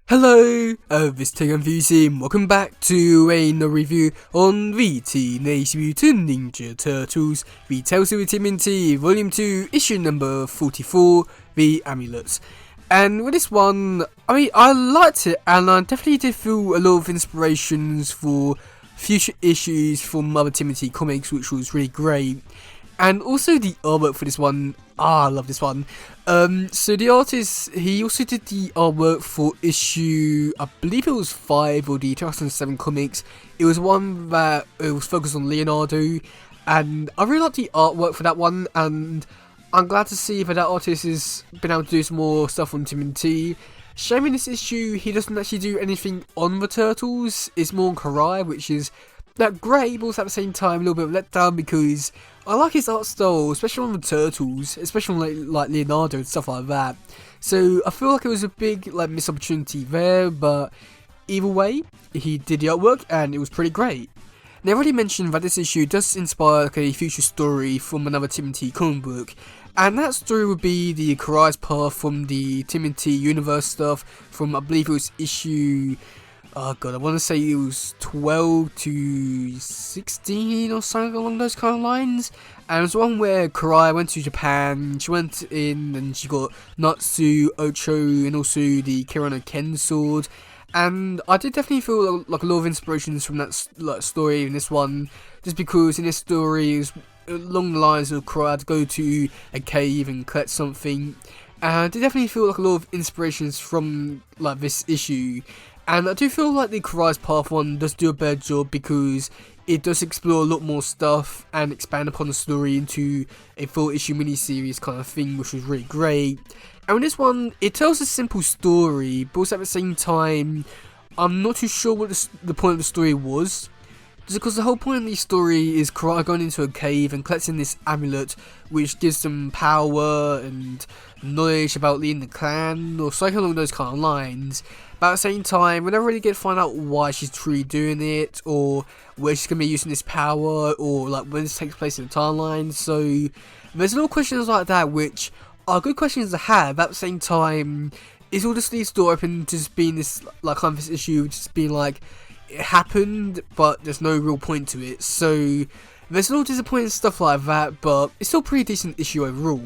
Hello, this is teddygaming. Welcome back to another review on the Teenage Mutant Ninja Turtles, the Tales of the TMNT, Volume 2, issue number 44, The Amulets. And with this one, I liked it, and I definitely did feel a lot of inspirations for future issues from other TMNT comics, which was really great. And also the artwork for this one, I love this one. So the artist, he also did the artwork for issue, I believe it was 5 or the 2007 comics. It was one that it was focused on Leonardo, and I really liked the artwork for that one, and I'm glad to see that artist has been able to do some more stuff on TMNT. Shame in this issue, he doesn't actually do anything on the Turtles, it's more on Karai, which is great, but also at the same time a little bit of let down because I like his art style, especially on the Turtles, especially on like Leonardo and stuff like that. So I feel like it was a big missed opportunity there, but either way, he did the artwork and it was pretty great. Now I already mentioned that this issue does inspire a future story from another TMNT comic book, and that story would be the Karai's Path from the TMNT universe stuff from, I believe it was issue, oh god, I want to say it was 12 to 16 or something along those kind of lines. And it was one where Karai went to Japan, she went in and she got Natsu, Ocho, and also the Kirano Ken sword. And I did definitely feel like a lot of inspirations from that story in this one, just because in this story it was along the lines of Karai had to go to a cave and collect something. And I did definitely feel like a lot of inspirations from this issue. And I do feel like the Karai's Path one does do a better job because it does explore a lot more stuff and expand upon the story into a full issue miniseries kind of thing, which was really great. And with this one, it tells a simple story, but also at the same time, I'm not too sure what the point of the story was. Just because the whole point of the story is Karai going into a cave and collecting this amulet, which gives them power and knowledge about leading the clan, or something along those kind of lines. But at the same time, we never really get to find out why she's truly doing it, or where she's going to be using this power, or when this takes place in the timeline. So there's a lot of questions like that, which are good questions to have. But at the same time, it's all just leaves the door open to just being this kind of this issue, just being it happened, but there's no real point to it. So there's a lot of disappointing stuff like that, but it's still a pretty decent issue overall.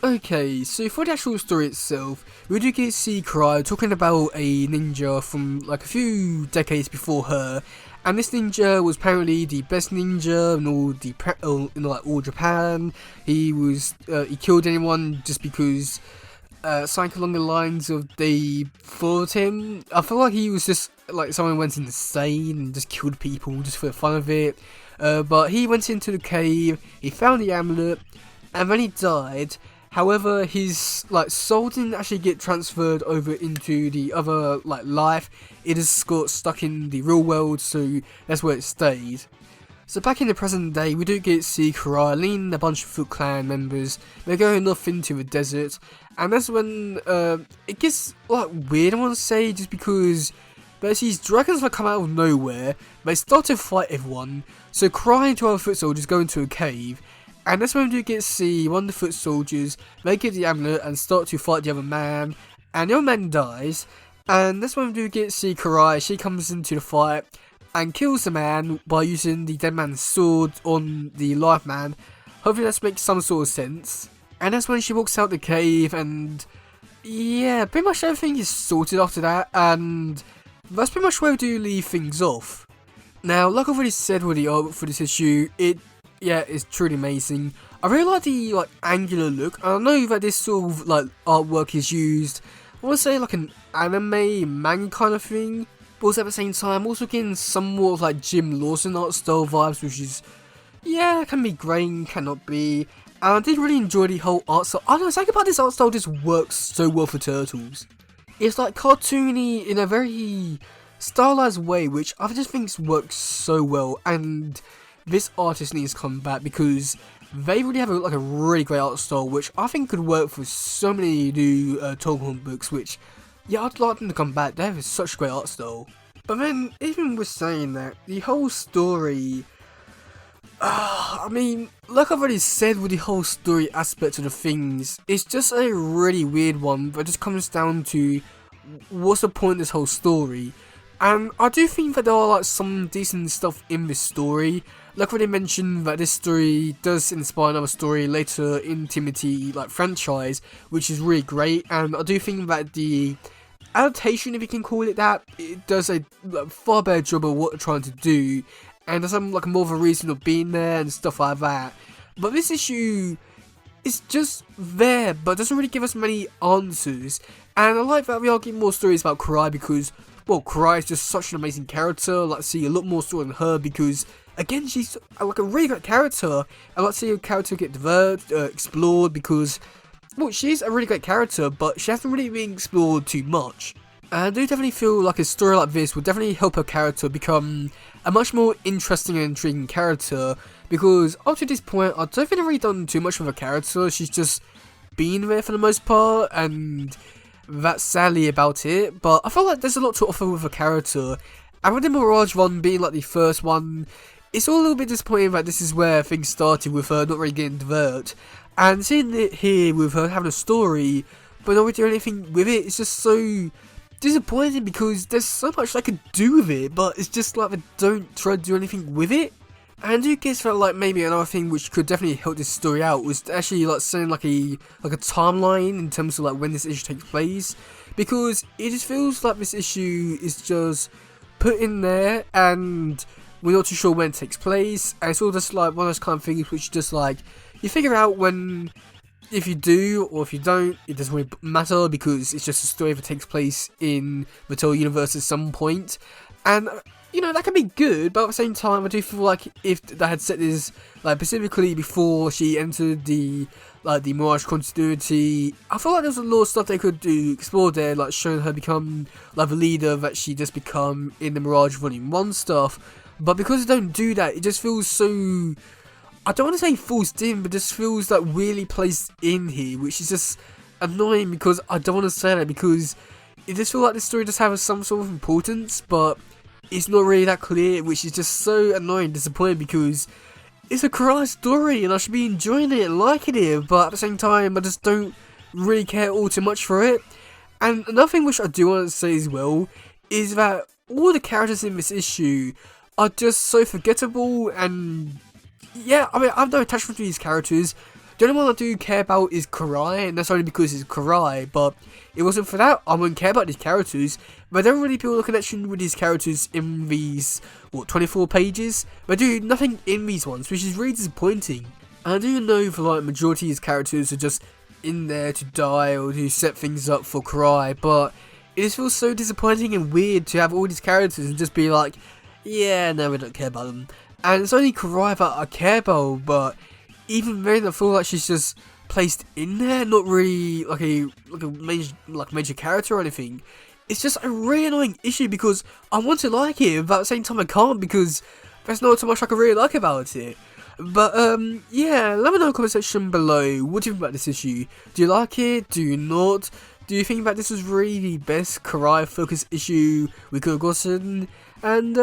Okay, so for the actual story itself, we do get to see Karai talking about a ninja from a few decades before her, and this ninja was apparently the best ninja in all Japan. He killed anyone just because something along the lines of they followed him. I feel like he was just someone went insane and just killed people just for the fun of it. But he went into the cave, he found the amulet, and then he died. However, his soul didn't actually get transferred over into the other life. It just got stuck in the real world, so that's where it stayed. So back in the present day, we do get to see Karai leading a bunch of Foot Clan members. They're going off into the desert, and that's when it gets weird, I want to say, just because there's these dragons that come out of nowhere. They start to fight everyone. So Karai and 2 other foot soldiers go into a cave. And that's when we do get to see one of the foot soldiers, they get the amulet and start to fight the other man, and the other man dies, and that's when we do get to see Karai, she comes into the fight, and kills the man by using the dead man's sword on the live man. Hopefully that makes some sort of sense. And that's when she walks out the cave, and yeah, pretty much everything is sorted after that, and that's pretty much where we do leave things off. Now, like I've already said with the artwork for this issue, it's truly amazing. I really like the angular look. I know that this sort of artwork is used, I want to say an anime manga kind of thing, but also at the same time I'm also getting some more of Jim Lawson art style vibes, which is can be great and cannot be. And I did really enjoy the whole art style. I don't know, something about this art style just works so well for Turtles. It's cartoony in a very stylized way, which I just think works so well, and this artist needs to come back because they really have a really great art style, which I think could work for so many new Tolkien books, which, I'd like them to come back. They have such a great art style. But then, even with saying that, the whole story, like I've already said with the whole story aspect of the things, it's just a really weird one that just comes down to what's the point of this whole story? And I do think that there are like some decent stuff in this story. Like when they mentioned that this story does inspire another story later in Timothy like franchise, which is really great. And I do think that the adaptation, if you can call it that, it does a far better job of what they're trying to do, and there's some like more of a reason of being there and stuff like that. But this issue is just there, but doesn't really give us many answers. And I like that we are getting more stories about Karai because, well, Karai is just such an amazing character. I'd like to see a lot more story on her because, again, she's like a really good character. I'd like to see her character get developed, explored because, well, she's a really great character, but she hasn't really been explored too much. And I do definitely feel like a story like this would definitely help her character become a much more interesting and intriguing character, because up to this point, I don't think I've really done too much with her character. She's just been there for the most part, and that's sadly about it. But I feel like there's a lot to offer with her character, and with the Mirage one being like the first one, it's all a little bit disappointing that this is where things started with her not really getting developed. And seeing it here with her having a story, but not really doing anything with it, it's just so disappointing because there's so much they could do with it, but it's just like they don't try to do anything with it. And I do guess that like maybe another thing which could definitely help this story out was to actually like send like a timeline in terms of like when this issue takes place, because it just feels like this issue is just put in there and we're not too sure when it takes place, and it's all just like one of those kind of things which just like you figure out when, if you do or if you don't, it doesn't really matter because it's just a story that takes place in the Total Universe at some point. And you know, that can be good, but at the same time I do feel like if they had set this like specifically before she entered the Mirage continuity, I feel like there's a lot of stuff they could do, explore there, like showing her become like the leader that she just become in the Mirage Volume 1 stuff. But because they don't do that, it just feels so, I don't want to say forced in, but just feels like really placed in here, which is just annoying because I don't want to say that because it just feels like this story does have some sort of importance, but it's not really that clear, which is just so annoying and disappointing because it's a Karai story and I should be enjoying it and liking it, but at the same time I just don't really care all too much for it. And another thing which I do want to say as well is that all the characters in this issue are just so forgettable, and yeah, I mean, I have no attachment to these characters. The only one I do care about is Karai, and that's only because it's Karai, but it wasn't for that, I wouldn't care about these characters. But I don't really feel a connection with these characters in these, 24 pages? But I do nothing in these ones, which is really disappointing. And I do know for like majority of these characters are just in there to die or to set things up for Karai, but it just feels so disappointing and weird to have all these characters and just be like, yeah, no, we don't care about them. And it's only Karai that I care about, but even then I feel like she's just placed in there, not really like a major character or anything. It's just a really annoying issue because I want to like it, but at the same time I can't because there's not too much I can really like about it. But yeah, let me know in the comment section below, what do you think about this issue? Do you like it? Do you not? Do you think that this was really the best Karai focused issue we could have gotten? And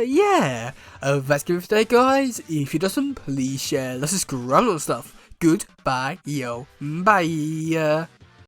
yeah, that's it for today, guys. If you doesn't, please share, let's just grab on stuff. Goodbye, yo, bye.